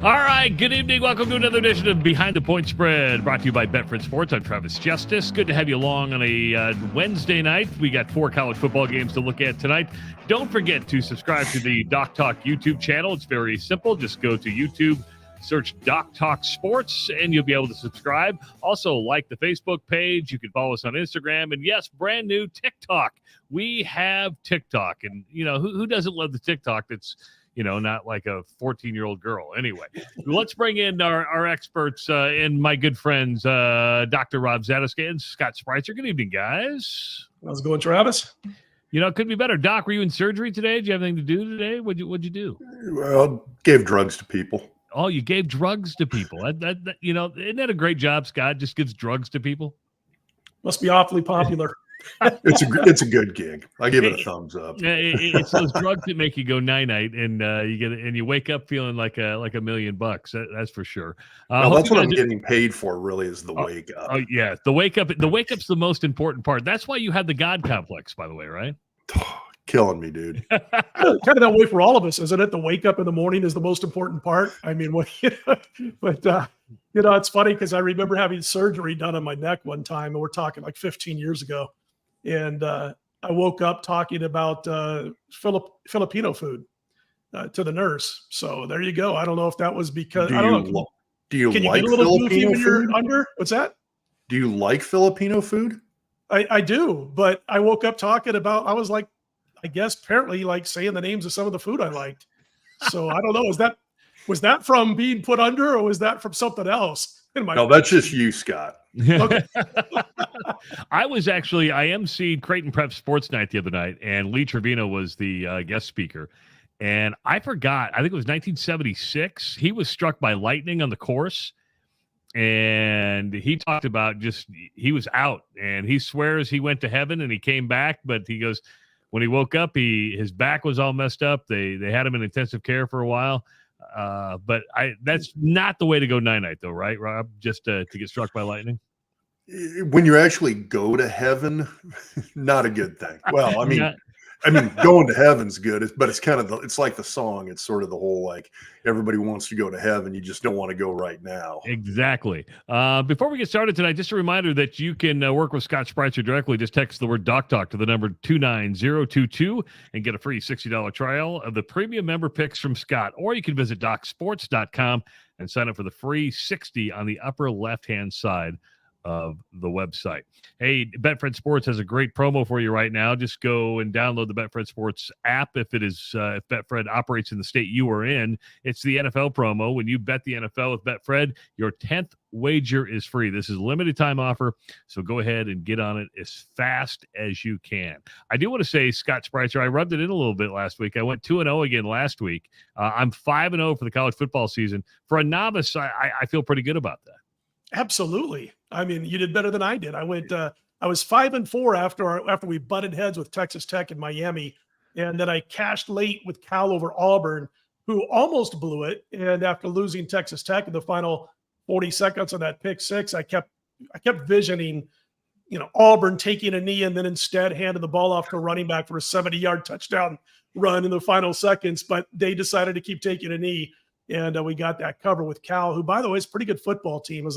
All right, good evening. Welcome to another edition of Behind the Point Spread, brought to you by Betfred Sports. I'm Travis Justice. Good to have you along on a Wednesday night. We got 4 college football games to look at tonight. Don't forget to subscribe to the Doc Talk YouTube channel. It's very simple. Just go to YouTube, search Doc Talk Sports, and you'll be able to subscribe. Also, like the Facebook page. You can follow us on Instagram. And yes, brand new TikTok. We have TikTok. And, you know, who doesn't love the TikTok that's, you know, not like a 14-year-old girl. Anyway, let's bring in our experts and my good friends, Dr. Rob Zatechka and Scott Spreizter. Good evening, guys. How's it going, Travis? You know, it could be better. Doc, were you in surgery today? Did you have anything to do today? What'd you do? Well, gave drugs to people. Oh, you gave drugs to people. That you know, isn't that a great job, Scott? Just gives drugs to people. Must be awfully popular. It's a good gig. I give it a thumbs up. It's those drugs that make you go night-night, and you wake up feeling like $1 million. That's for sure. Well, that's what I'm getting paid for. Really, is the wake up. Oh yeah, the wake up. The wake up's the most important part. That's why you have the God complex, by the way, right? Killing me, dude. Kind of that way for all of us, isn't it? The wake up in the morning is the most important part. I mean, but you know, it's funny because I remember having surgery done on my neck one time, and we're talking like 15 years ago. And I woke up talking about Filipino food to the nurse. So there you go. I don't know if that was because I don't know. Do you Can like you get a little goofy Filipino when you're food? under? What's that? Do you like Filipino food? I do, but I woke up talking about. I was like, I guess apparently like saying the names of some of the food I liked. So I don't know. Was that from being put under, or was that from something else? No, that's just you, Scott. Okay. I emceed Creighton Prep Sports Night the other night, and Lee Trevino was the guest speaker. And I forgot, I think it was 1976. He was struck by lightning on the course, and he talked about he was out, and he swears he went to heaven and he came back, but he goes, when he woke up, his back was all messed up. They had him in intensive care for a while. But that's not the way to go night-night, though, right, Rob? Just to get struck by lightning? When you actually go to heaven, not a good thing. Well, I mean, going to heaven's good, but it's kind of it's like the song. It's sort of the whole, like, everybody wants to go to heaven. You just don't want to go right now. Exactly. Before we get started tonight, just a reminder that you can work with Scott Spreizter directly. Just text the word Doc Talk to the number 29022 and get a free $60 trial of the premium member picks from Scott. Or you can visit docsports.com and sign up for the free 60 on the upper left-hand side of the website. Hey, Betfred Sports has a great promo for you right now. Just go and download the Betfred Sports app if Betfred operates in the state you are in. It's the NFL promo. When you bet the NFL with Betfred, your 10th wager is free. This is a limited time offer, so go ahead and get on it as fast as you can. I do want to say, Scott Spreizter, I rubbed it in a little bit last week. I went 2-0 again last week. I'm 5-0 for the college football season. For a novice, I feel pretty good about that. Absolutely. I mean, you did better than I did. I was 5-4 after we butted heads with Texas Tech in Miami, and then I cashed late with Cal over Auburn, who almost blew it. And after losing Texas Tech in the final 40 seconds on that pick six, I kept visioning, you know, Auburn taking a knee and then instead handed the ball off to a running back for a 70-yard touchdown run in the final seconds. But they decided to keep taking a knee. And we got that cover with Cal, who, by the way, is a pretty good football team, as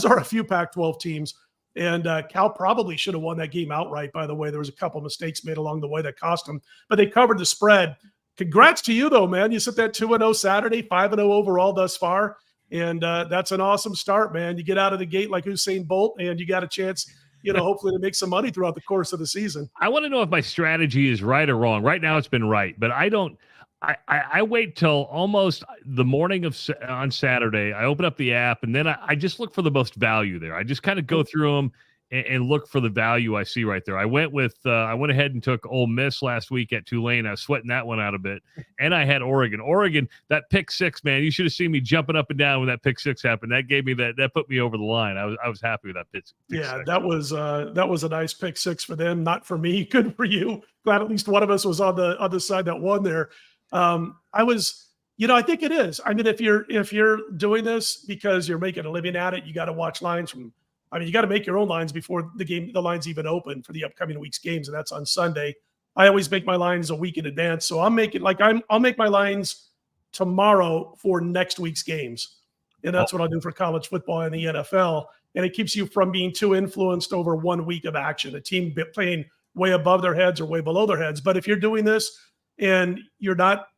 are a few Pac-12 teams. And Cal probably should have won that game outright, by the way. There was a couple of mistakes made along the way that cost them. But they covered the spread. Congrats to you, though, man. You set that 2-0 Saturday, 5-0 overall thus far. And that's an awesome start, man. You get out of the gate like Usain Bolt, and you got a chance, you know, hopefully to make some money throughout the course of the season. I want to know if my strategy is right or wrong. Right now it's been right, but I wait till almost the morning on Saturday. I open up the app, and then I just look for the most value there. I just kind of go through them and look for the value I see right there. I went ahead and took Ole Miss last week at Tulane. I was sweating that one out a bit, and I had Oregon. That pick six, man, you should have seen me jumping up and down when that pick six happened. That gave me that put me over the line. I was happy with that pick yeah, six. that was a nice pick six for them, not for me. Good for you. Glad at least one of us was on the other side that won there. I think it is. I mean, if you're doing this because you're making a living at it, you got to watch lines you got to make your own lines before the lines even open for the upcoming week's games. And that's on Sunday. I always make my lines a week in advance. So I'll make my lines tomorrow for next week's games. And that's what I'll do for college football and the NFL. And it keeps you from being too influenced over 1 week of action, a team playing way above their heads or way below their heads. But if you're doing this and you're not,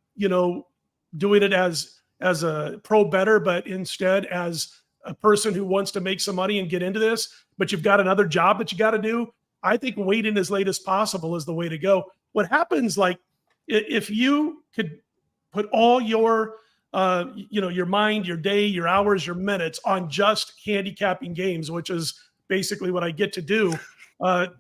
doing it as a pro bettor, but instead as a person who wants to make some money and get into this, but you've got another job that you got to do, I think waiting as late as possible is the way to go. What happens, like, if you could put all your your mind, your day, your hours, your minutes on just handicapping games, which is basically what I get to do,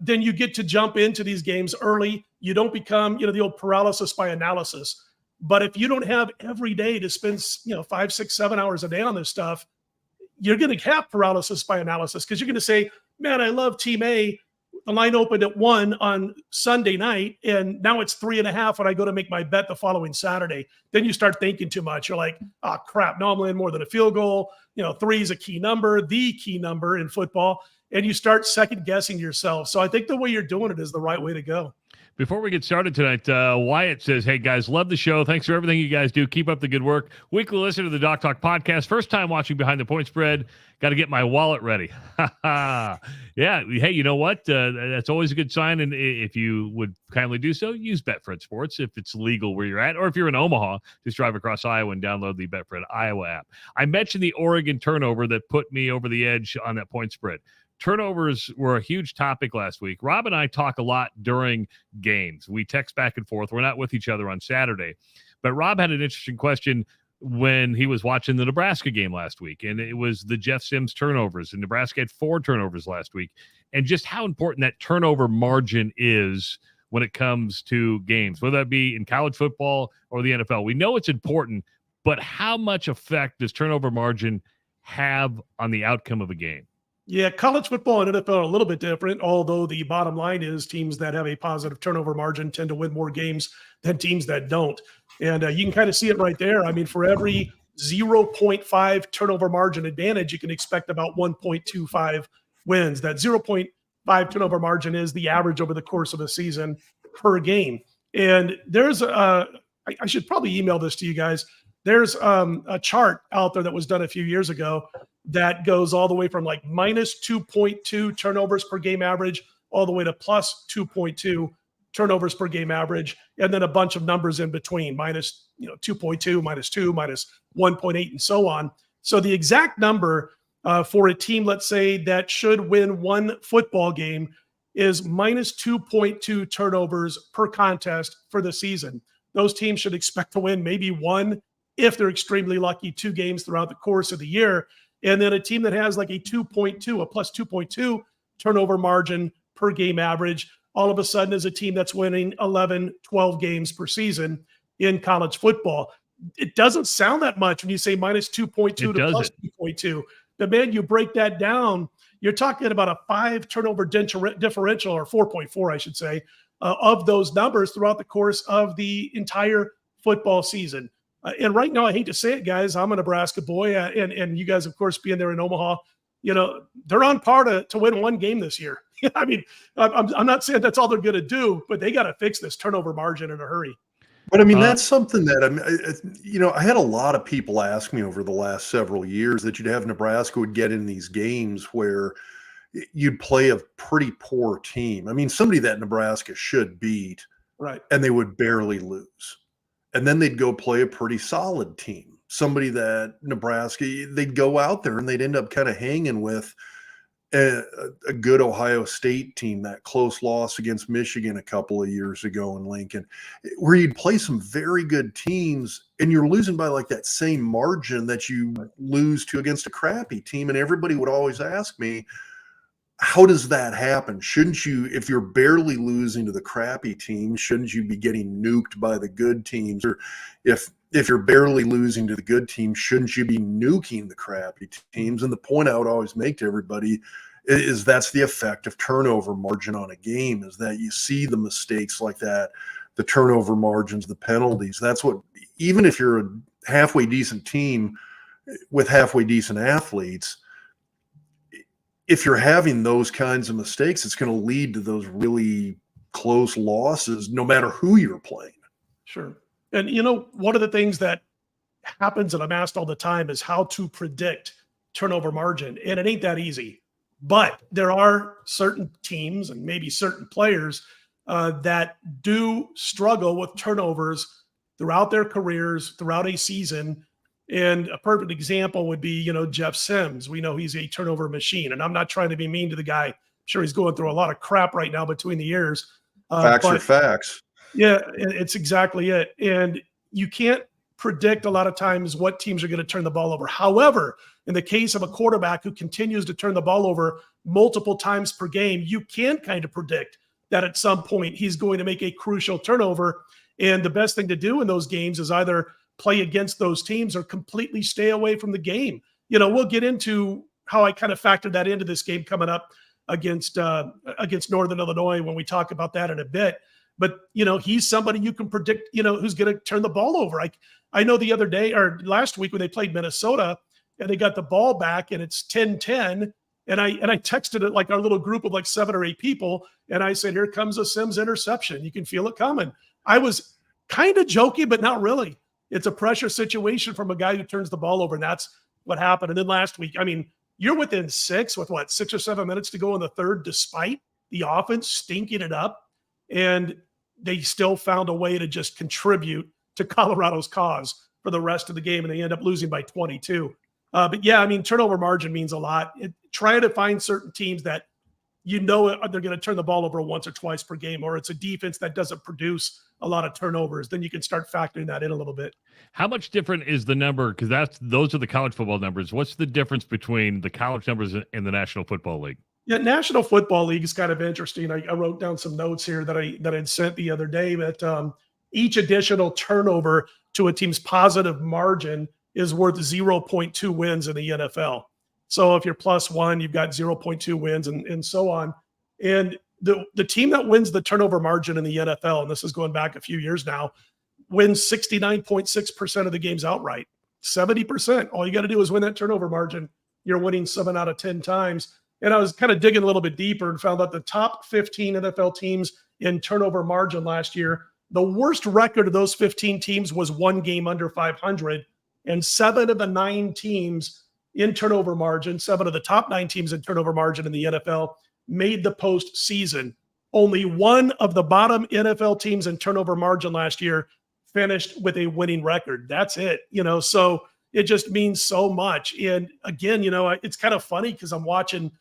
then you get to jump into these games early. You don't become, the old paralysis by analysis. But if you don't have every day to spend, 5, 6, 7 hours a day on this stuff, you're going to have paralysis by analysis, because you're going to say, man, I love team A. The line opened at 1 on Sunday night, and now it's 3.5 when I go to make my bet the following Saturday. Then you start thinking too much. You're like, oh, crap, no, I'm laying more than a field goal. 3 is a key number, the key number in football, and you start second guessing yourself. So I think the way you're doing it is the right way to go. Before we get started tonight, Wyatt says, hey, guys, love the show. Thanks for everything you guys do. Keep up the good work. Weekly listener to the Doc Talk podcast. First time watching Behind the Point Spread. Got to get my wallet ready. Yeah. Hey, you know what? That's always a good sign. And if you would kindly do so, use Betfred Sports if it's legal where you're at. Or if you're in Omaha, just drive across Iowa and download the Betfred Iowa app. I mentioned the Oregon turnover that put me over the edge on that point spread. Turnovers were a huge topic last week. Rob and I talk a lot during games. We text back and forth. We're not with each other on Saturday. But Rob had an interesting question when he was watching the Nebraska game last week, and it was the Jeff Sims turnovers. And Nebraska had 4 turnovers last week, and just how important that turnover margin is when it comes to games, whether that be in college football or the NFL. We know it's important, but how much effect does turnover margin have on the outcome of a game? Yeah, college football and NFL are a little bit different, although the bottom line is teams that have a positive turnover margin tend to win more games than teams that don't. And you can kind of see it right there. I mean, for every 0.5 turnover margin advantage, you can expect about 1.25 wins. That 0.5 turnover margin is the average over the course of a season per game. And there's I should probably email this to you guys. There's a chart out there that was done a few years ago that goes all the way from like minus 2.2 turnovers per game average all the way to plus 2.2 turnovers per game average, and then a bunch of numbers in between, minus 2.2, minus 2, minus 1.8, and so on. So the exact number for a team, let's say, that should win one football game is minus 2.2 turnovers per contest for the season. Those teams should expect to win maybe one, if they're extremely lucky, 2 games throughout the course of the year. And then a team that has like a plus 2.2 turnover margin per game average, all of a sudden is a team that's winning 11, 12 games per season in college football. It doesn't sound that much when you say minus 2.2 to plus 2.2. But man, you break that down, you're talking about a 5 turnover differential, or 4.4, I should say, of those numbers throughout the course of the entire football season. And right now, I hate to say it, guys, I'm a Nebraska boy, and you guys, of course, being there in Omaha, they're on par to win one game this year. I mean, I'm not saying that's all they're going to do, but they got to fix this turnover margin in a hurry. But I mean, that's something that I had a lot of people ask me over the last several years that you'd have Nebraska would get in these games where you'd play a pretty poor team. I mean, somebody that Nebraska should beat, right? And they would barely lose. And then they'd go play a pretty solid team, somebody that Nebraska, they'd go out there and they'd end up kind of hanging with a good Ohio State team, that close loss against Michigan a couple of years ago in Lincoln, where you'd play some very good teams and you're losing by like that same margin that you lose to against a crappy team. And everybody would always ask me, how does that happen? Shouldn't you, if you're barely losing to the crappy teams, shouldn't you be getting nuked by the good teams? Or if you're barely losing to the good teams, shouldn't you be nuking the crappy teams? And the point I would always make to everybody is that's the effect of turnover margin on a game, is that you see the mistakes like that, the turnover margins, the penalties. That's what, even if you're a halfway decent team with halfway decent athletes, if you're having those kinds of mistakes, it's going to lead to those really close losses, no matter who you're playing. Sure. And, one of the things that happens, and I'm asked all the time, is how to predict turnover margin. And it ain't that easy. But there are certain teams and maybe certain players that do struggle with turnovers throughout their careers, throughout a season. And a perfect example would be, Jeff Sims. We know he's a turnover machine. And I'm not trying to be mean to the guy. I'm sure he's going through a lot of crap right now between the ears. Facts are facts. Yeah, it's exactly it. And you can't predict a lot of times what teams are going to turn the ball over. However, in the case of a quarterback who continues to turn the ball over multiple times per game, you can kind of predict that at some point he's going to make a crucial turnover. And the best thing to do in those games is either play against those teams or completely stay away from the game. We'll get into how I kind of factored that into this game coming up against Northern Illinois when we talk about that in a bit. But, he's somebody you can predict, who's going to turn the ball over. I know the other day or last week when they played Minnesota and they got the ball back and it's 10-10. And I texted it like our little group of like 7 or 8 people. And I said, here comes a Sims interception. You can feel it coming. I was kind of joking, but not really. It's a pressure situation from a guy who turns the ball over. And that's what happened. And then last week, you're within 6 with 6 or 7 minutes to go in the third, despite the offense stinking it up. And they still found a way to just contribute to Colorado's cause for the rest of the game. And they end up losing by 22. But yeah, turnover margin means a lot. Try to find certain teams that they're going to turn the ball over once or twice per game, or it's a defense that doesn't produce a lot of turnovers. Then you can start factoring that in a little bit. How much different is the number? Because those are the college football numbers. What's the difference between the college numbers and the National Football League? Yeah, National Football League is kind of interesting. I wrote down some notes here that I'd sent the other day, but each additional turnover to a team's positive margin is worth 0.2 wins in the NFL. So if you're +1, you've got 0.2 wins and so on. And the team that wins the turnover margin in the NFL, and this is going back a few years now, wins 69.6% of the games outright. 70%. All you got to do is win that turnover margin. You're winning 7 out of 10 times. And I was kind of digging a little bit deeper and found out the top 15 NFL teams in turnover margin last year, the worst record of those 15 teams was 1 game under 500. And 7 of the 9 teams in turnover margin, 7 of the top 9 teams in turnover margin in the NFL made the postseason. Only 1 of the bottom NFL teams in turnover margin last year finished with a winning record. That's it. So it just means so much. And again, it's kind of funny because I'm watching,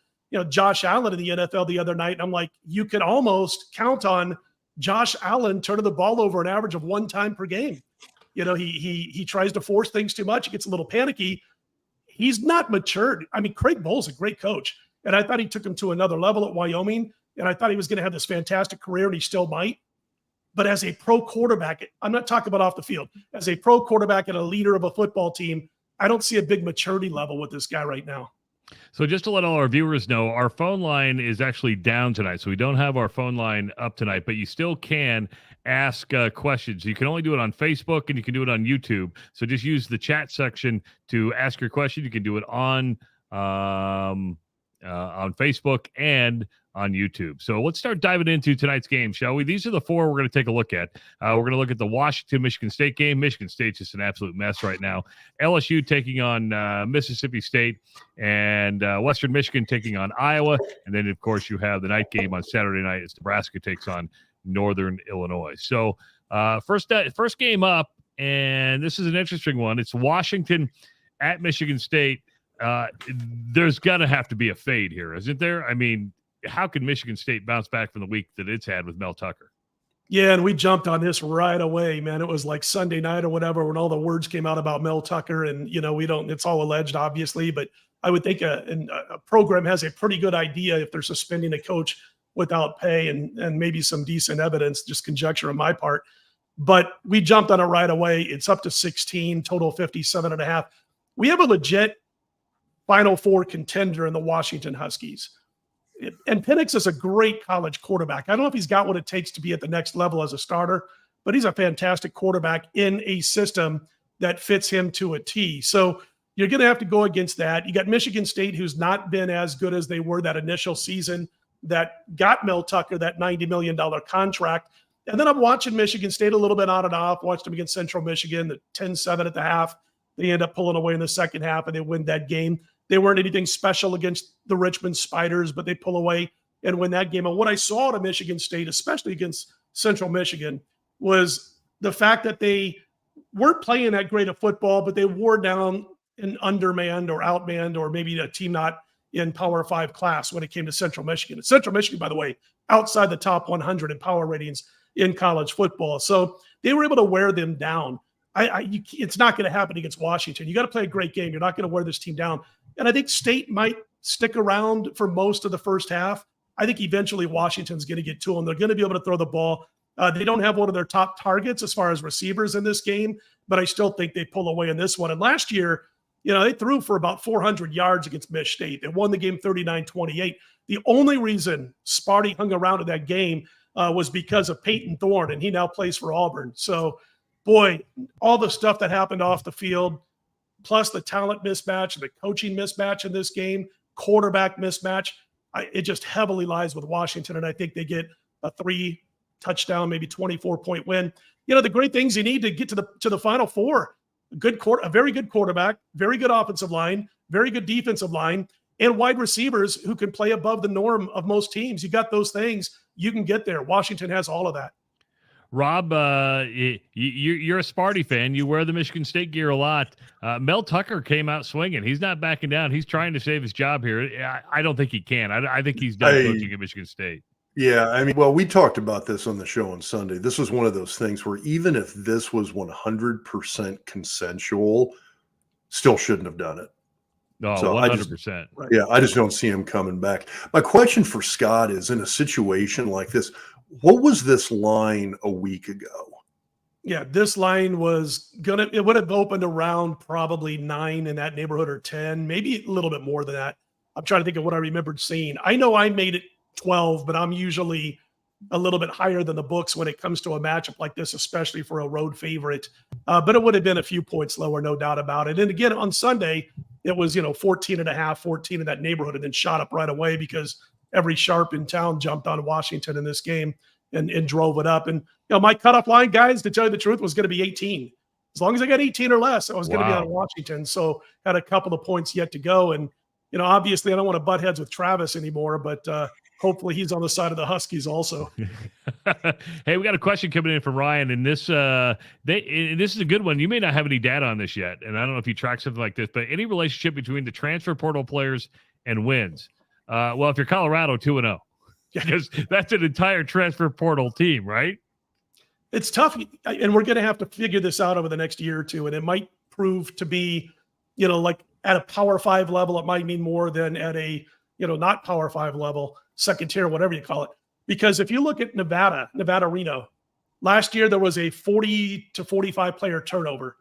Josh Allen in the NFL the other night. And I'm like, you could almost count on Josh Allen turning the ball over an average of 1 time per game. He tries to force things too much. He gets a little panicky. He's not matured. Craig Bohl's a great coach. And I thought he took him to another level at Wyoming. And I thought he was going to have this fantastic career, and he still might. But as a pro quarterback, I'm not talking about off the field. As a pro quarterback and a leader of a football team, I don't see a big maturity level with this guy right now. So just to let all our viewers know, our phone line is actually down tonight. So we don't have our phone line up tonight, but you still can ask questions. You can only do it on Facebook and you can do it on YouTube. So just use the chat section to ask your question. You can do it on Facebook and on YouTube. So let's start diving into tonight's game, shall we? These are the 4 we're going to take a look at. We're going to look at the Washington-Michigan State game. Michigan State's just an absolute mess right now. LSU taking on Mississippi State, and Western Michigan taking on Iowa. And then, of course, you have the night game on Saturday night as Nebraska takes on Northern Illinois. So first game up, and this is an interesting one. It's Washington at Michigan State. There's going to have to be a fade here, isn't there? How can Michigan State bounce back from the week that it's had with Mel Tucker? Yeah, and we jumped on this right away, man. It was like Sunday night or whatever when all the words came out about Mel Tucker, and it's all alleged, obviously, but I would think a program has a pretty good idea if they're suspending a coach without pay and maybe some decent evidence, just conjecture on my part. But we jumped on it right away. It's up to 16, total 57.5. We have a legit Final Four contender in the Washington Huskies. And Penix is a great college quarterback. I don't know if he's got what it takes to be at the next level as a starter, but he's a fantastic quarterback in a system that fits him to a T. So you're going to have to go against that. You got Michigan State, who's not been as good as they were that initial season that got Mel Tucker that $90 million contract. And then I'm watching Michigan State a little bit on and off, watched them against Central Michigan, the 10-7 at the half. They end up pulling away in the second half and they win that game. They weren't anything special against the Richmond Spiders, but they pull away and win that game. And what I saw at Michigan State, especially against Central Michigan, was the fact that they weren't playing that great of football, but they wore down an undermanned or outmanned or maybe a team not in Power 5 class when it came to Central Michigan. And Central Michigan, by the way, outside the top 100 in power ratings in college football. So they were able to wear them down. It's not going to happen against Washington. You got to play a great game. You're not going to wear this team down. And I think State might stick around for most of the first half. I think eventually Washington's going to get to them. They're going to be able to throw the ball. They don't have one of their top targets as far as receivers in this game, but I still think they pull away in this one. And last year, they threw for about 400 yards against Mich State. They won the game 39-28. The only reason Sparty hung around in that game was because of Peyton Thorne, and he now plays for Auburn. So, boy, all the stuff that happened off the field, plus the talent mismatch and the coaching mismatch in this game, quarterback mismatch, it just heavily lies with Washington, and I think they get a 3-touchdown, maybe 24-point win. The great things you need to get to the Final Four: a very good quarterback, very good offensive line, very good defensive line, and wide receivers who can play above the norm of most teams. You got those things, you can get there. Washington has all of that. Rob, you're a Sparty fan. You wear the Michigan State gear a lot. Mel Tucker came out swinging. He's not backing down. He's trying to save his job here. I don't think he can. I think he's done coaching at Michigan State. Yeah, well, we talked about this on the show on Sunday. This was one of those things where even if this was 100% consensual, still shouldn't have done it. No, so 100%. I just don't see him coming back. My question for Scott is, in a situation like this, what was this line a week ago? Yeah, this line it would have opened around probably 9 in that neighborhood, or 10, maybe a little bit more than that. I'm trying to think of what I remembered seeing. I know I made it 12, but I'm usually a little bit higher than the books when it comes to a matchup like this, especially for a road favorite. But it would have been a few points lower, no doubt about it. And again, on Sunday, it was, 14.5, 14 in that neighborhood, and then shot up right away because every sharp in town jumped on Washington in this game and drove it up. And, my cutoff line, guys, to tell you the truth, was going to be 18. As long as I got 18 or less, I was going to be on Washington. So had a couple of points yet to go. And, obviously I don't want to butt heads with Travis anymore, but hopefully he's on the side of the Huskies also. Hey, we got a question coming in from Ryan, and this is a good one. You may not have any data on this yet, and I don't know if you track something like this, but any relationship between the transfer portal players and wins. Well, if you're Colorado, 2-0, because that's an entire transfer portal team, right? It's tough, and we're going to have to figure this out over the next year or two, and it might prove to be, like at a Power 5 level, it might mean more than at a, not Power 5 level, second tier, whatever you call it. Because if you look at Nevada Reno, last year there was a 40 to 45 player turnover,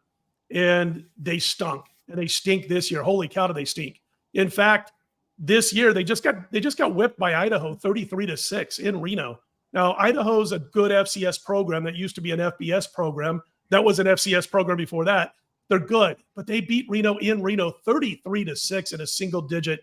and they stunk, and they stink this year. Holy cow, do they stink! In fact, this year they just got whipped by Idaho 33-6 in Reno. Now, Idaho's a good FCS program that used to be an FBS program. That was an FCS program before that. They're good, but they beat Reno in Reno 33-6 in a single digit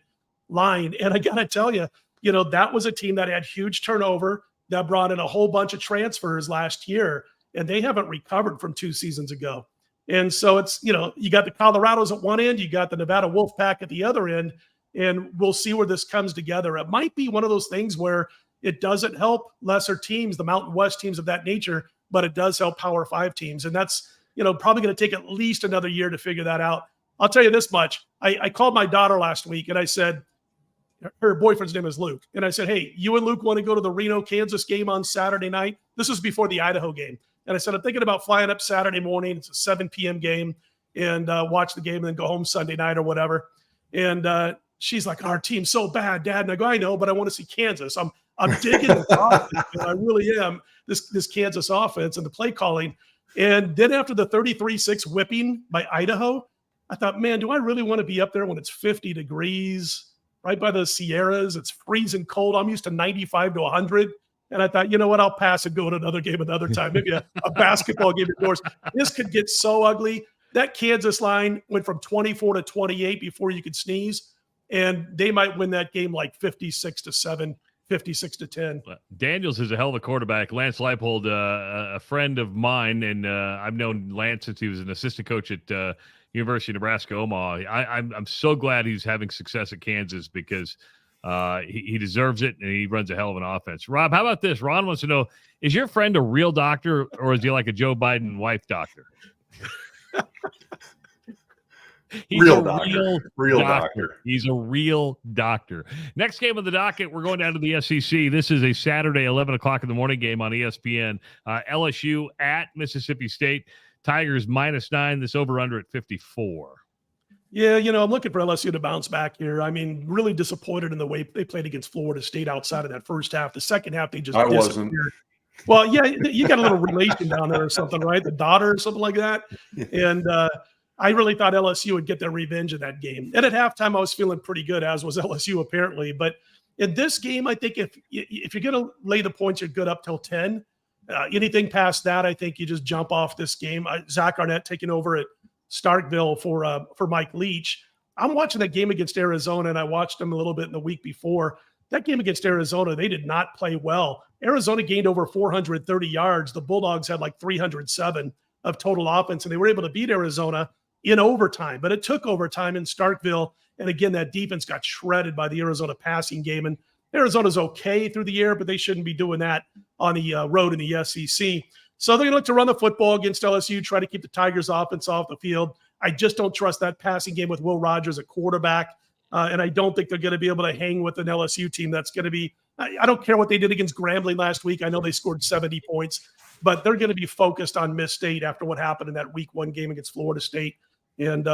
line. And I got to tell you, that was a team that had huge turnover, that brought in a whole bunch of transfers last year, and they haven't recovered from 2 seasons ago. And so it's, you got the Colorados at one end, you got the Nevada Wolfpack at the other end, and we'll see where this comes together. It might be one of those things where it doesn't help lesser teams, the Mountain West teams of that nature, but it does help Power 5 teams. And that's, probably going to take at least another year to figure that out. I'll tell you this much. I called my daughter last week, and I said, her boyfriend's name is Luke. And I said, hey, you and Luke want to go to the Reno, Kansas game on Saturday night? This was before the Idaho game. And I said, I'm thinking about flying up Saturday morning. It's a 7 p.m. game, and watch the game and then go home Sunday night or whatever. And she's like, our team's so bad, Dad. And I go, I know, but I want to see Kansas. I'm digging the offense. I really am, this Kansas offense and the play calling. And then after the 33-6 whipping by Idaho, I thought, man, do I really want to be up there when it's 50 degrees right by the Sierras? It's freezing cold. I'm used to 95 to 100. And I thought, you know what? I'll pass and go to another game another time. Maybe a basketball game indoors. This could get so ugly. That Kansas line went from 24 to 28 before you could sneeze. And they might win that game like 56-7. 56-10. Daniels is a hell of a quarterback. Lance Leipold, a friend of mine, and I've known Lance since he was an assistant coach at University of Nebraska Omaha. I'm so glad he's having success at Kansas because he deserves it, and he runs a hell of an offense. Rob, how about this? Ron wants to know, is your friend a real doctor, or is he like a Joe Biden wife doctor? He's real a doctor. real doctor. He's a real doctor. Next game of the docket, we're going down to the SEC. This is a Saturday, 11 o'clock in the morning game on ESPN. LSU at Mississippi State. Tigers -9. This over-under at 54. Yeah, I'm looking for LSU to bounce back here. I mean, really disappointed in the way they played against Florida State outside of that first half. The second half, they just disappeared. Well, yeah, you got a little relation down there or something, right? The daughter or something like that. And I really thought LSU would get their revenge in that game. And at halftime, I was feeling pretty good, as was LSU apparently. But in this game, I think if you're going to lay the points, you're good up till 10. Anything past that, I think you just jump off this game. Zach Arnett taking over at Starkville for Mike Leach. I'm watching that game against Arizona, and I watched them a little bit in the week before. That game against Arizona, they did not play well. Arizona gained over 430 yards. The Bulldogs had like 307 of total offense, and they were able to beat Arizona in overtime. But it took overtime in Starkville, and again, that defense got shredded by the Arizona passing game. And Arizona's okay through the air, but they shouldn't be doing that on the road in the SEC. So they're going to look to run the football against LSU, try to keep the Tigers' offense off the field. I just don't trust that passing game with Will Rogers at quarterback, and I don't think they're going to be able to hang with an LSU team that's going to be – I don't care what they did against Grambling last week. I know they scored 70 points, but they're going to be focused on Miss State after what happened in that week 1 game against Florida State. And,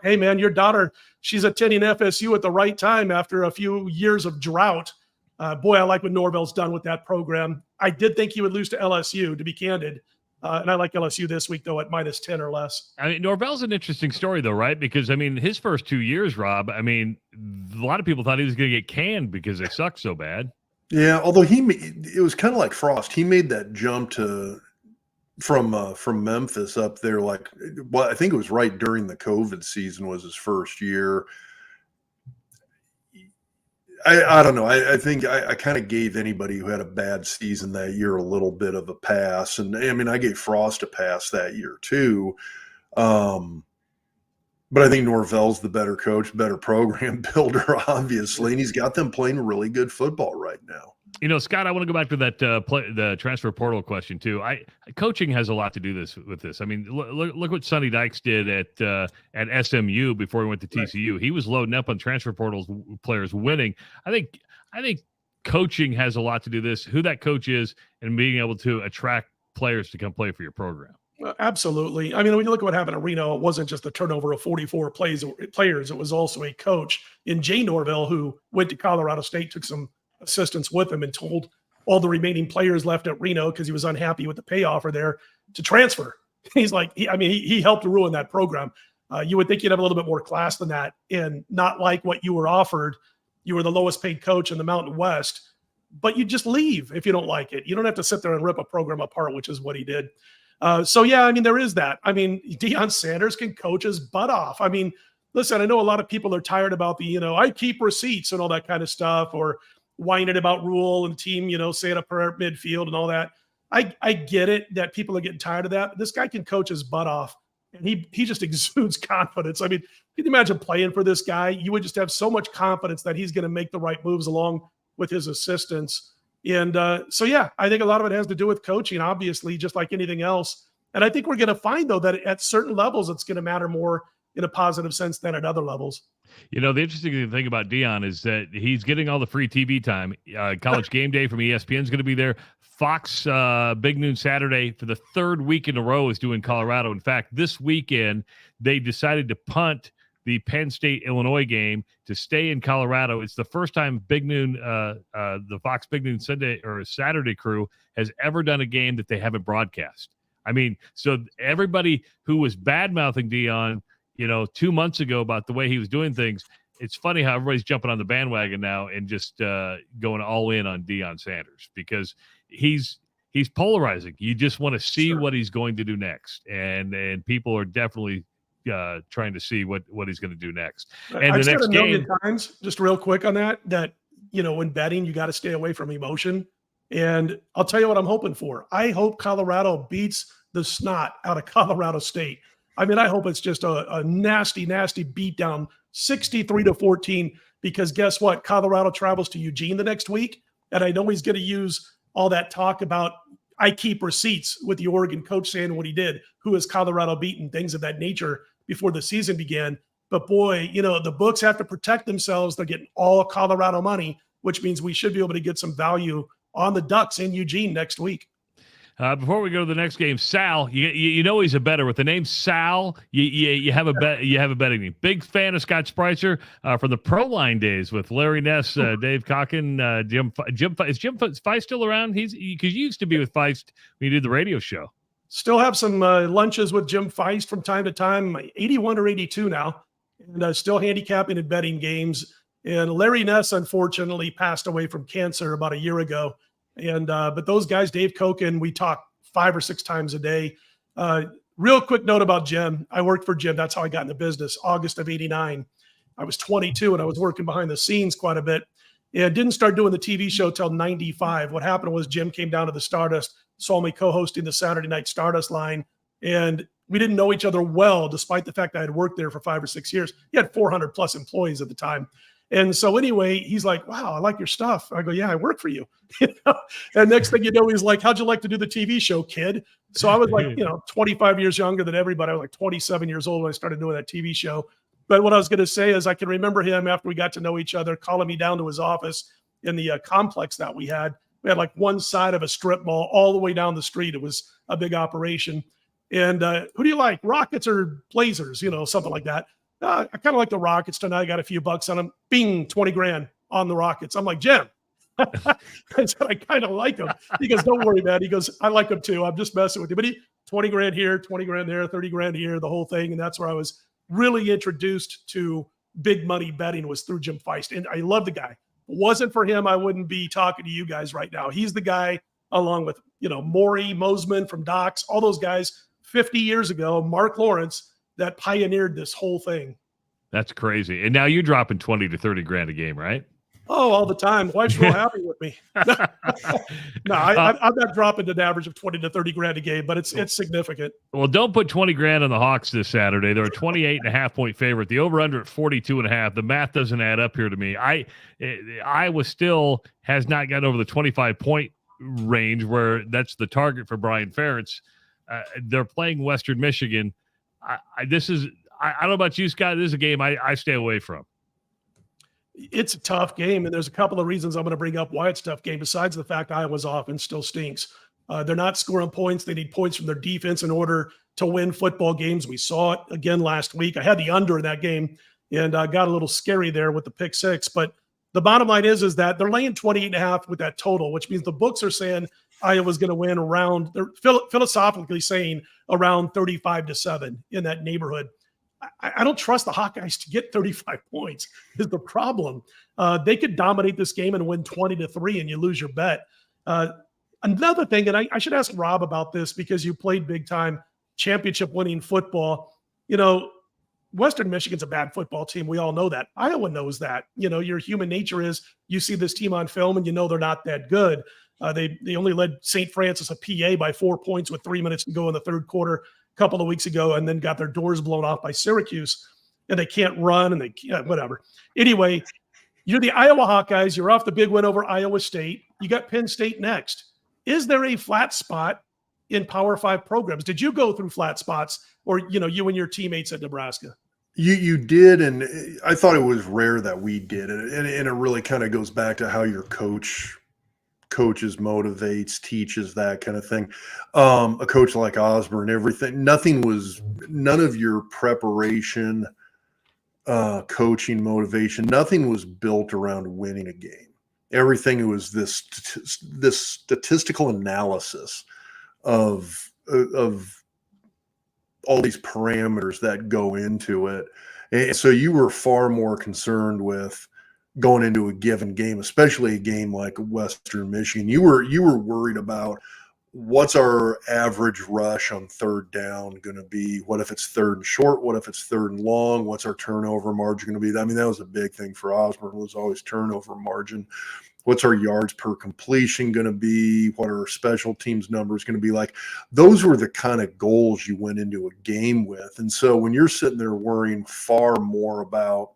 hey, man, your daughter, she's attending FSU at the right time after a few years of drought. Boy, I like what Norvell's done with that program. I did think he would lose to LSU, to be candid. And I like LSU this week, though, at -10 or less. I mean, Norvell's an interesting story, though, right? Because, I mean, his first 2 years, Rob, I mean, a lot of people thought he was going to get canned because they sucked so bad. Yeah, although it was kind of like Frost. He made that jump from Memphis up there, I think it was right during the COVID season was his first year. I don't know. I think I kind of gave anybody who had a bad season that year a little bit of a pass. And I mean, I gave Frost a pass that year too. But I think Norvell's the better coach, better program builder, obviously. And he's got them playing really good football right now. Scott, I want to go back to that the transfer portal question too. Coaching has a lot to do with this. I mean, look what Sonny Dykes did at SMU before he went to TCU. Right. He was loading up on transfer portals players winning. I think coaching has a lot to do this. Who that coach is and being able to attract players to come play for your program. Absolutely. I mean, when you look at what happened at Reno, it wasn't just the turnover of 44 players. It was also a coach in Jay Norvell who went to Colorado State, took some assistance with him, and told all the remaining players left at Reno because he was unhappy with the pay offer there to transfer. He's like, he helped to ruin that program. You would think you'd have a little bit more class than that and not like what you were offered. You were the lowest paid coach in the Mountain West, but you just leave if you don't like it. You don't have to sit there and rip a program apart, which is what he did. So, yeah, I mean, there is that. I mean, Deion Sanders can coach his butt off. I mean, listen, I know a lot of people are tired about the, I keep receipts and all that kind of stuff, or whining about Rule and team, saying up prayer at midfield and all that. I get it that people are getting tired of that. But this guy can coach his butt off, and he just exudes confidence. I mean, can you imagine playing for this guy? You would just have so much confidence that he's going to make the right moves along with his assistants. And so, yeah, I think a lot of it has to do with coaching, obviously, just like anything else. And I think we're going to find, though, that at certain levels, it's going to matter more in a positive sense than at other levels. The interesting thing about Deion is that he's getting all the free TV time. College Game Day from ESPN is going to be there. Fox Big Noon Saturday for the third week in a row is doing Colorado. In fact, this weekend, they decided to punt the Penn State-Illinois game to stay in Colorado. It's the first time Big Noon, the Fox Big Noon Sunday or Saturday crew has ever done a game that they haven't broadcast. I mean, so everybody who was bad-mouthing Deion 2 months ago about the way he was doing things, it's funny how everybody's jumping on the bandwagon now and just going all in on Deion Sanders because he's polarizing. You just want to see what he's going to do next. And people are definitely trying to see what he's going to do next. And I've the next said a million times, just real quick on that, when betting, you got to stay away from emotion. And I'll tell you what I'm hoping for. I hope Colorado beats the snot out of Colorado State. I mean, I hope it's just a nasty, nasty beatdown, 63-14, because guess what? Colorado travels to Eugene the next week. And I know he's going to use all that talk about I keep receipts with the Oregon coach saying what he did, who has Colorado beaten, things of that nature before the season began. But boy, the books have to protect themselves. They're getting all Colorado money, which means we should be able to get some value on the Ducks in Eugene next week. Before we go to the next game, Sal, you know he's a bettor with the name Sal. You have a bet. You have a betting name. Big fan of Scott Spreizter from the Pro Line days with Larry Ness, Dave Cocken, Jim. Is Jim Feist still around? Because you used to be with Feist when you did the radio show. Still have some lunches with Jim Feist from time to time. 81 or 82 now, and still handicapping and betting games. And Larry Ness unfortunately passed away from cancer about a year ago. And but those guys, Dave Coken, we talk 5 or 6 times a day. Real quick note about Jim. I worked for Jim. That's how I got in the business. August of '89. I was 22 and I was working behind the scenes quite a bit. And didn't start doing the TV show till '95. What happened was Jim came down to the Stardust, saw me co-hosting the Saturday Night Stardust line, and we didn't know each other well, despite the fact I had worked there for 5 or 6 years. He had 400 plus employees at the time. And so anyway, he's like, wow, I like your stuff. I go, yeah, I work for you. And next thing you know, he's like, how'd you like to do the TV show, kid? So I was like, 25 years younger than everybody. I was like 27 years old when I started doing that TV show. But what I was going to say is I can remember him after we got to know each other, calling me down to his office in the complex that we had. We had like one side of a strip mall all the way down the street. It was a big operation. And who do you like, Rockets or Blazers? Something like that. I kind of like the Rockets tonight. I got a few bucks on them. Bing, 20 grand on the Rockets. I'm like, Jim. I said, I kind of like him. He goes, don't worry, man. He goes, I like him too. I'm just messing with you. But 20 grand here, 20 grand there, 30 grand here, the whole thing. And that's where I was really introduced to big money betting, was through Jim Feist. And I love the guy. If it wasn't for him, I wouldn't be talking to you guys right now. He's the guy, along with, Maury Mosman from Docs, all those guys 50 years ago, Mark Lawrence, that pioneered this whole thing. That's crazy. And now you're dropping 20 to 30 grand a game, right? Oh, all the time. Wife's real happy with me. No, I'm not dropping an average of 20 to 30 grand a game, but it's significant. Well, don't put 20 grand on the Hawks this Saturday. They're a 28.5 point favorite. The over-under at 42.5. The math doesn't add up here to me. Iowa still has not gotten over the 25 point range, where that's the target for Brian Ferentz. They're playing Western Michigan. I don't know about you, Scott. This is a game I stay away from. It's a tough game, and there's a couple of reasons I'm going to bring up why it's a tough game, besides the fact Iowa's offense still stinks. They're not scoring points. They need points from their defense in order to win football games. We saw it again last week. I had the under in that game, and got a little scary there with the pick six. But the bottom line is that they're laying 28.5 with that total, which means the books are saying Iowa's going to win around, they're philosophically saying around 35-7 in that neighborhood. I don't trust the Hawkeyes to get 35 points is the problem. They could dominate this game and win 20-3 and you lose your bet. Another thing, and I should ask Rob about this because you played big time championship winning football. Western Michigan's a bad football team. We all know that. Iowa knows that. Your human nature is you see this team on film and they're not that good. They only led St. Francis of PA by 4 points with 3 minutes to go in the third quarter a couple of weeks ago, and then got their doors blown off by Syracuse, and they can't run and they can't, whatever. Anyway, you're the Iowa Hawkeyes. You're off the big win over Iowa State. You got Penn State next. Is there a flat spot in Power 5 programs? Did you go through flat spots, or, you and your teamates at Nebraska? You did, and I thought it was rare that we did it. And it really kind of goes back to how your coaches motivates, teaches, that kind of thing. A coach like Osborne, everything, none of your preparation, coaching, motivation, nothing was built around winning a game. Everything was this statistical analysis of all these parameters that go into it. And so you were far more concerned with going into a given game, especially a game like Western Michigan. You were worried about what's our average rush on third down going to be? What if it's third and short? What if it's third and long? What's our turnover margin going to be? I mean, that was a big thing for Osborne, was always turnover margin. What's our yards per completion going to be? What are our special teams numbers going to be like? Those were the kind of goals you went into a game with. And so when you're sitting there worrying far more about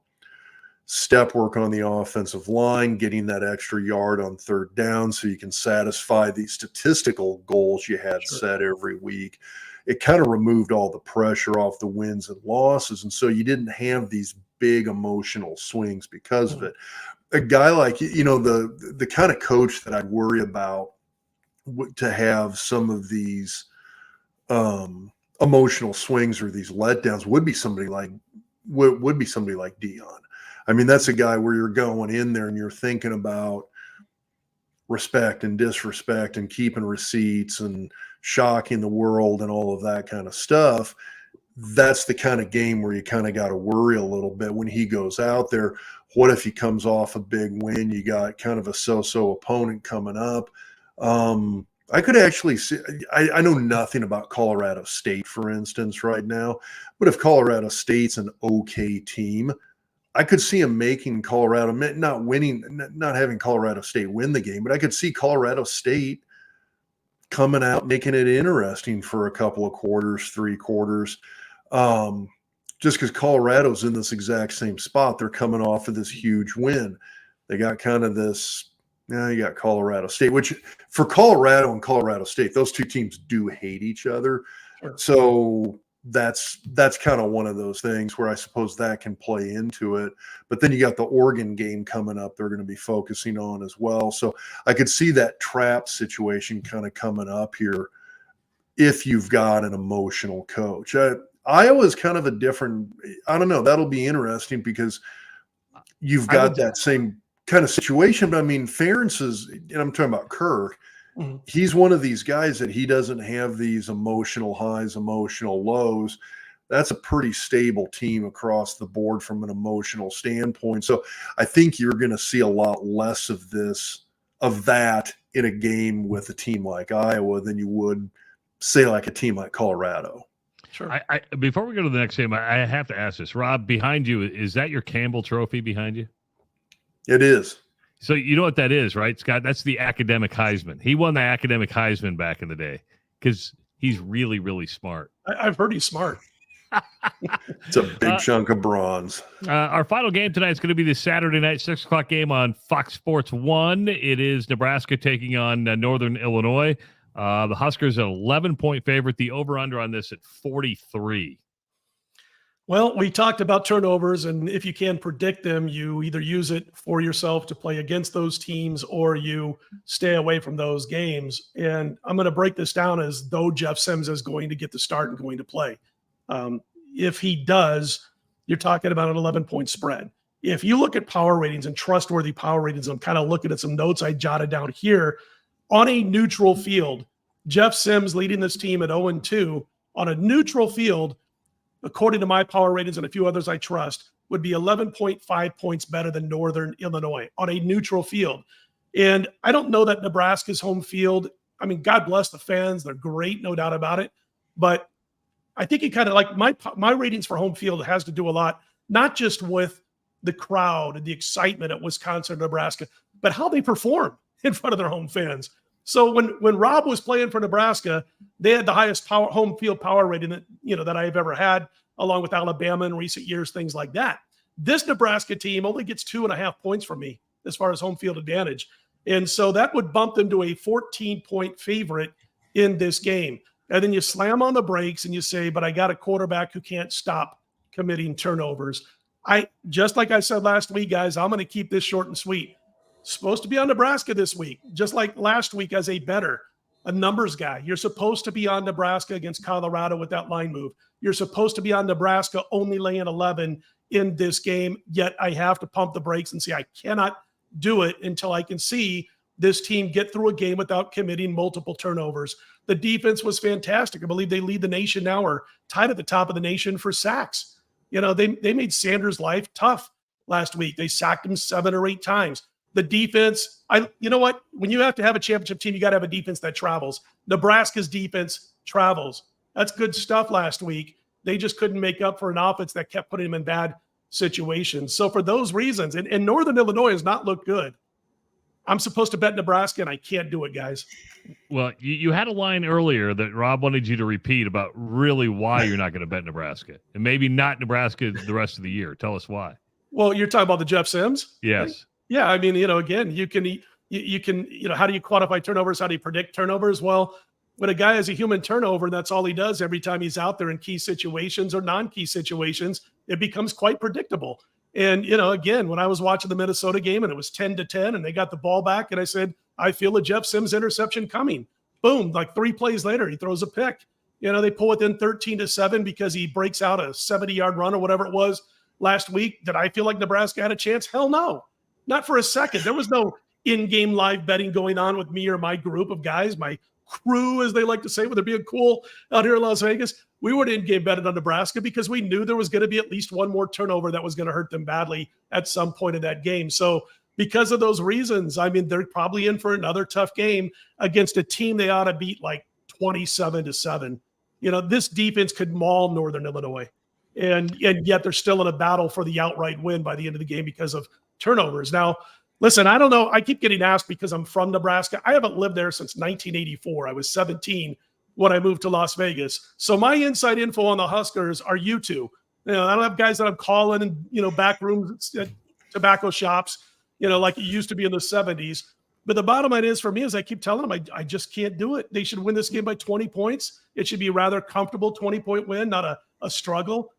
step work on the offensive line, getting that extra yard on third down so you can satisfy the statistical goals you had set every week, it kind of removed all the pressure off the wins and losses. And so you didn't have these big emotional swings because of it. A guy like, the kind of coach that I'd worry about to have some of these emotional swings or these letdowns would be somebody like Dion. I mean, that's a guy where you're going in there and you're thinking about respect and disrespect and keeping receipts and shocking the world and all of that kind of stuff. That's the kind of game where you kind of got to worry a little bit when he goes out there. What if he comes off a big win? You got kind of a so-so opponent coming up. I could actually see, I know nothing about Colorado State, for instance, right now, but if Colorado State's an okay team, I could see him making Colorado, not having Colorado State win the game, but I could see Colorado State coming out, making it interesting for a couple of quarters, 3 quarters. Just because Colorado's in this exact same spot. They're coming off of this huge win. They got kind of this, you got Colorado State, which for Colorado and Colorado State, those two teams do hate each other. Sure. So that's kind of one of those things where I suppose that can play into it. But then you got the Oregon game coming up they're going to be focusing on as well. So I could see that trap situation kind of coming up here if you've got an emotional coach. Iowa's kind of a different, I don't know, that'll be interesting because you've got that same kind of situation. But I mean, Ferentz is, and I'm talking about Kirk, he's one of these guys that he doesn't have these emotional highs, emotional lows. That's a pretty stable team across the board from an emotional standpoint. So I think you're going to see a lot less of that in a game with a team like Iowa than you would say like a team like Colorado. Sure. I before we go to the next game, I have to ask this. Rob, behind you, is that your Campbell Trophy behind you? It is. So you know what that is, right, Scott? That's the academic Heisman. He won the academic Heisman back in the day because he's really, really smart. I've heard he's smart. It's a big chunk of bronze. Our final game tonight is going to be the Saturday night 6 o'clock game on Fox Sports 1. It is Nebraska taking on Northern Illinois. The Huskers an 11-point favorite. The over-under on this at 43. Well, we talked about turnovers, and if you can predict them, you either use it for yourself to play against those teams or you stay away from those games. And I'm going to break this down as though Jeff Sims is going to get the start and going to play. If he does, you're talking about an 11-point spread. If you look at power ratings and trustworthy power ratings, I'm kind of looking at some notes I jotted down here. On a neutral field, Jeff Sims leading this team at 0-2 on a neutral field, according to my power ratings and a few others I trust, would be 11.5 points better than Northern Illinois on a neutral field. And I don't know that Nebraska's home field, I mean, God bless the fans. They're great, no doubt about it. But I think it kind of like my ratings for home field has to do a lot, not just with the crowd and the excitement at Wisconsin, Nebraska, but how they perform in front of their home fans. So when Rob was playing for Nebraska, they had the highest home field power rating that I've ever had, along with Alabama in recent years, things like that. This Nebraska team only gets 2.5 points from me as far as home field advantage. And so that would bump them to a 14-point favorite in this game. And then you slam on the brakes and you say, but I got a quarterback who can't stop committing turnovers. Just like I said last week, guys, I'm going to keep this short and sweet. Supposed to be on Nebraska this week, just like last week as a numbers guy. You're supposed to be on Nebraska against Colorado with that line move. You're supposed to be on Nebraska only laying 11 in this game, yet I have to pump the brakes and say I cannot do it until I can see this team get through a game without committing multiple turnovers. The defense was fantastic. I believe they lead the nation now or tied at the top of the nation for sacks. They made Sanders' life tough last week. They sacked him 7 or 8 times. The defense, you know what? When you have to have a championship team, you got to have a defense that travels. Nebraska's defense travels. That's good stuff last week. They just couldn't make up for an offense that kept putting them in bad situations. So for those reasons, and Northern Illinois has not looked good. I'm supposed to bet Nebraska, and I can't do it, guys. Well, you had a line earlier that Rob wanted you to repeat about really why you're not going to bet Nebraska, and maybe not Nebraska the rest of the year. Tell us why. Well, you're talking about the Jeff Sims thing? Yes. Yeah, I mean, again, you can, how do you quantify turnovers? How do you predict turnovers? Well, when a guy has a human turnover, that's all he does every time he's out there in key situations or non-key situations, it becomes quite predictable. And, again, when I was watching the Minnesota game and it was 10-10 and they got the ball back and I said, I feel a Jeff Sims interception coming. Boom, like 3 plays later, he throws a pick. They pull within 13-7 because he breaks out a 70-yard run or whatever it was last week. Did I feel like Nebraska had a chance? Hell no, not for a second. There was no in-game live betting going on with me or my group of guys, my crew, as they like to say, with it being cool out here in Las Vegas. We weren't in-game betting on Nebraska because we knew there was going to be at least one more turnover that was going to hurt them badly at some point in that game. So because of those reasons, I mean, they're probably in for another tough game against a team they ought to beat like 27-7. This defense could maul Northern Illinois. And yet they're still in a battle for the outright win by the end of the game because of turnovers. Now, listen, I don't know. I keep getting asked because I'm from Nebraska. I haven't lived there since 1984. I was 17 when I moved to Las Vegas. So my inside info on the Huskers are you two. I don't have guys that I'm calling in, back rooms at tobacco shops, like it used to be in the 70s. But the bottom line is for me is I keep telling them I just can't do it. They should win this game by 20 points. It should be a rather comfortable 20-point win, not a struggle.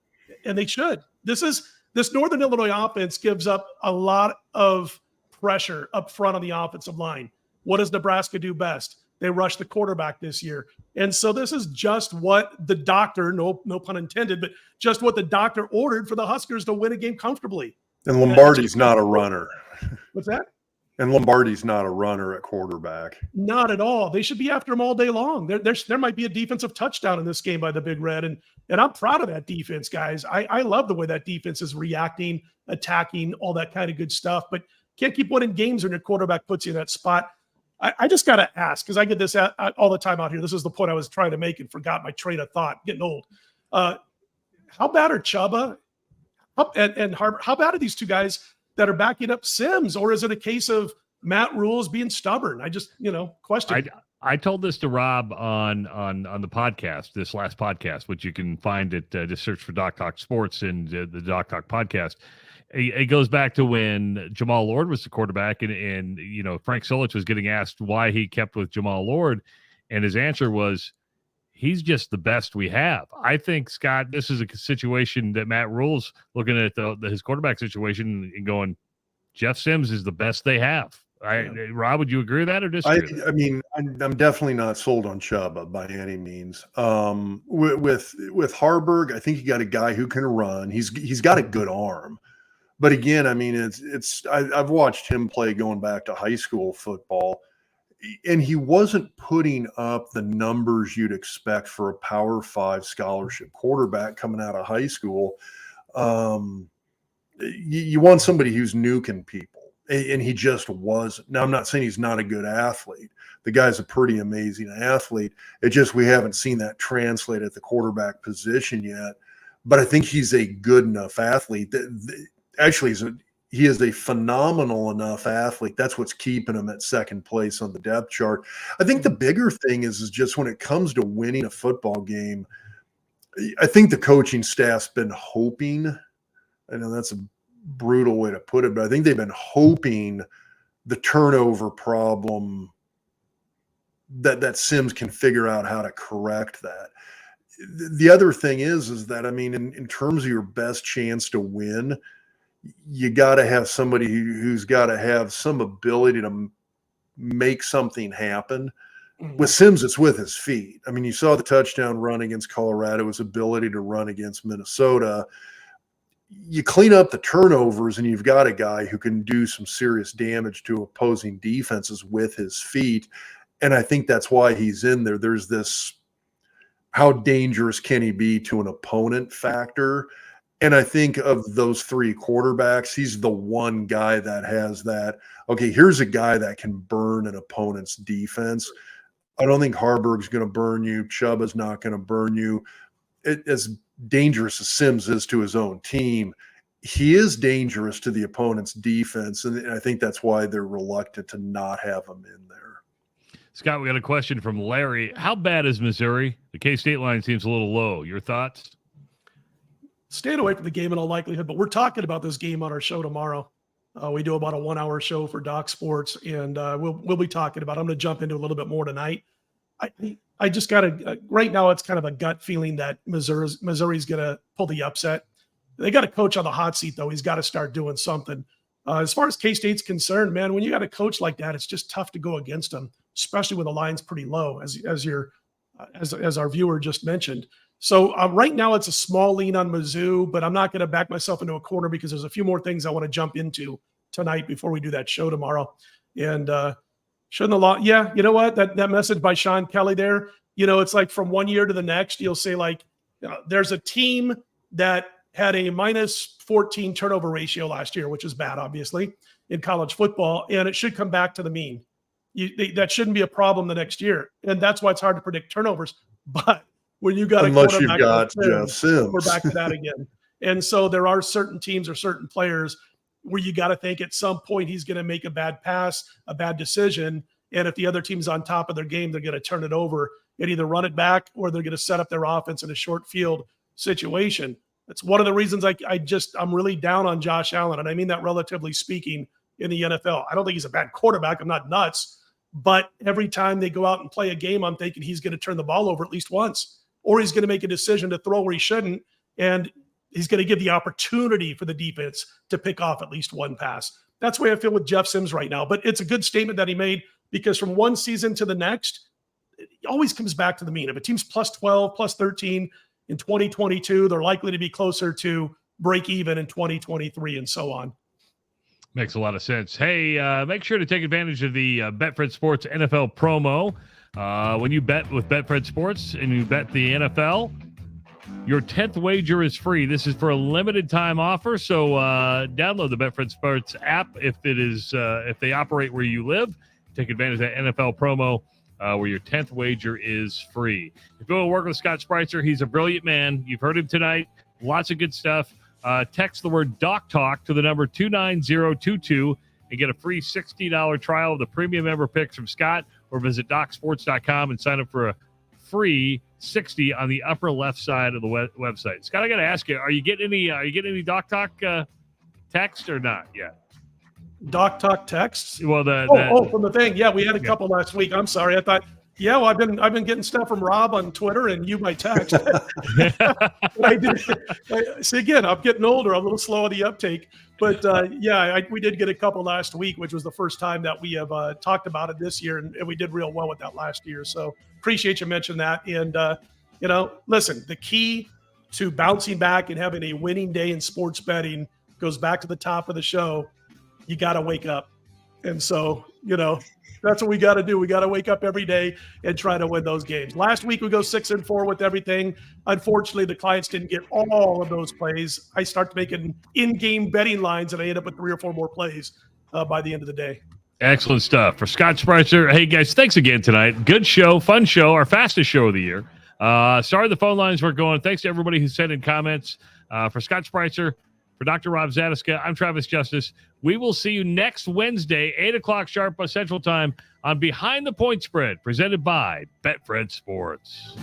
And they should. This Northern Illinois offense gives up a lot of pressure up front on the offensive line. What does Nebraska do best? They rush the quarterback this year. And so this is just what the doctor, no pun intended, but just what the doctor ordered for the Huskers to win a game comfortably. And Lombardi's not a runner. What's that? And Lombardi's not a runner at quarterback. Not at all. They should be after him all day long. There might be a defensive touchdown in this game by the Big Red. And I'm proud of that defense, guys. I love the way that defense is reacting, attacking, all that kind of good stuff. But can't keep winning games when your quarterback puts you in that spot. I just got to ask, because I get this all the time out here. This is the point I was trying to make and forgot my train of thought. Getting old. How bad are Chubba and Harbor? How bad are these two guys that are backing up Sims? Or is it a case of Matt Rule's being stubborn? I just, question. I told this to Rob on the podcast, this last podcast, which you can find at just search for Doc Talk Sports and the Doc Talk podcast. It goes back to when Jamal Lord was the quarterback, and Frank Solich was getting asked why he kept with Jamal Lord, and his answer was, he's just the best we have. I think, Scott, this is a situation that Matt Rule's looking at his quarterback situation and going, Jeff Sims is the best they have. Rob, would you agree with that or disagree? I mean, I'm definitely not sold on Chubba by any means. With Harburg, I think you got a guy who can run. He's got a good arm. But again, I mean, I've watched him play going back to high school football, and he wasn't putting up the numbers you'd expect for a Power 5 scholarship quarterback coming out of high school. You want somebody who's nuking people, and he just wasn't. Now, I'm not saying he's not a good athlete. The guy's a pretty amazing athlete. It's just we haven't seen that translate at the quarterback position yet. But I think he's a good enough athlete that actually he is a phenomenal enough athlete. That's what's keeping him at second place on the depth chart. I think the bigger thing is just when it comes to winning a football game, I think the coaching staff's been hoping, I know that's a brutal way to put it, but I think they've been hoping the turnover problem that Sims can figure out how to correct that. The other thing is that, I mean, in terms of your best chance to win, you got to have somebody who's got to have some ability to make something happen. With Sims, it's with his feet. I mean, you saw the touchdown run against Colorado, his ability to run against Minnesota. You clean up the turnovers, and you've got a guy who can do some serious damage to opposing defenses with his feet. And I think that's why he's in there. There's this, how dangerous can he be to an opponent factor? And I think of those three quarterbacks, he's the one guy that has that, okay, here's a guy that can burn an opponent's defense. I don't think Harburg's going to burn you. Chubba's not going to burn you. As dangerous as Sims is to his own team, he is dangerous to the opponent's defense, and I think that's why they're reluctant to not have him in there. Scott, we got a question from Larry. How bad is Missouri? The K-State line seems a little low. Your thoughts? Staying away from the game in all likelihood, but we're talking about this game on our show tomorrow. We do about a 1-hour show for Doc Sports, and we'll be talking about it. I'm going to jump into a little bit more tonight. I just got to right now. It's kind of a gut feeling that Missouri's going to pull the upset. They got a coach on the hot seat though. He's got to start doing something. As far as K-State's concerned, man, when you got a coach like that, it's just tough to go against him, especially when the line's pretty low, as our viewer just mentioned. So right now it's a small lean on Mizzou, but I'm not going to back myself into a corner because there's a few more things I want to jump into tonight before we do that show tomorrow. And shouldn't the law? Yeah, you know what? That message by Sean Kelly there. It's like from one year to the next, you'll say like, there's a team that had a minus 14 turnover ratio last year, which is bad, obviously, in college football, and it should come back to the mean. That shouldn't be a problem the next year, and that's why it's hard to predict turnovers. But when you got unless you've got Jeff Sims, we're back to that again. And so there are certain teams or certain players where you got to think at some point he's going to make a bad pass, a bad decision, and if the other team's on top of their game, they're going to turn it over and either run it back or they're going to set up their offense in a short field situation. That's one of the reasons I'm really down on Josh Allen, and I mean that relatively speaking in the NFL. I don't think he's a bad quarterback. I'm not nuts, but every time they go out and play a game, I'm thinking he's going to turn the ball over at least once, or he's going to make a decision to throw where he shouldn't, and he's going to give the opportunity for the defense to pick off at least one pass. That's the way I feel with Jeff Sims right now. But it's a good statement that he made because from one season to the next, it always comes back to the mean. If a team's plus 12, plus 13, in 2022, they're likely to be closer to break even in 2023 and so on. Makes a lot of sense. Hey, make sure to take advantage of the Betfred Sports NFL promo. When you bet with Betfred Sports and you bet the NFL, your 10th wager is free. This is for a limited time offer, so download the Betfred Sports app if they operate where you live. Take advantage of that NFL promo. Where your 10th wager is free. If you want to work with Scott Spreizter, he's a brilliant man. You've heard him tonight. Lots of good stuff. Text the word Doc Talk to the number 29022 and get a free $60 trial of the premium member picks from Scott, or visit DocSports.com and sign up for a free $60 on the upper left side of the website. Scott, I got to ask you, are you getting any Doc Talk text or not yet? Doc Talk texts? Well, from the thing. Yeah, we had a couple last week. I'm sorry. I thought, I've been getting stuff from Rob on Twitter and you by text. I did. See, again, I'm getting older. I'm a little slow on the uptake. But we did get a couple last week, which was the first time that we have talked about it this year, and we did real well with that last year. So appreciate you mentioning that. And listen, the key to bouncing back and having a winning day in sports betting goes back to the top of the show. You got to wake up. And so, that's what we got to do. We got to wake up every day and try to win those games. Last week, we go 6-4 with everything. Unfortunately, the clients didn't get all of those plays. I start making in-game betting lines, and I end up with 3 or 4 more plays by the end of the day. Excellent stuff. For Scott Spreizter, hey, guys, thanks again tonight. Good show, fun show, our fastest show of the year. Sorry the phone lines weren't going. Thanks to everybody who sent in comments. For Scott Spreizter, for Dr. Rob Zatechka, I'm Travis Justice. We will see you next Wednesday, 8 o'clock sharp Central Time on Behind the Point Spread, presented by Betfred Sports.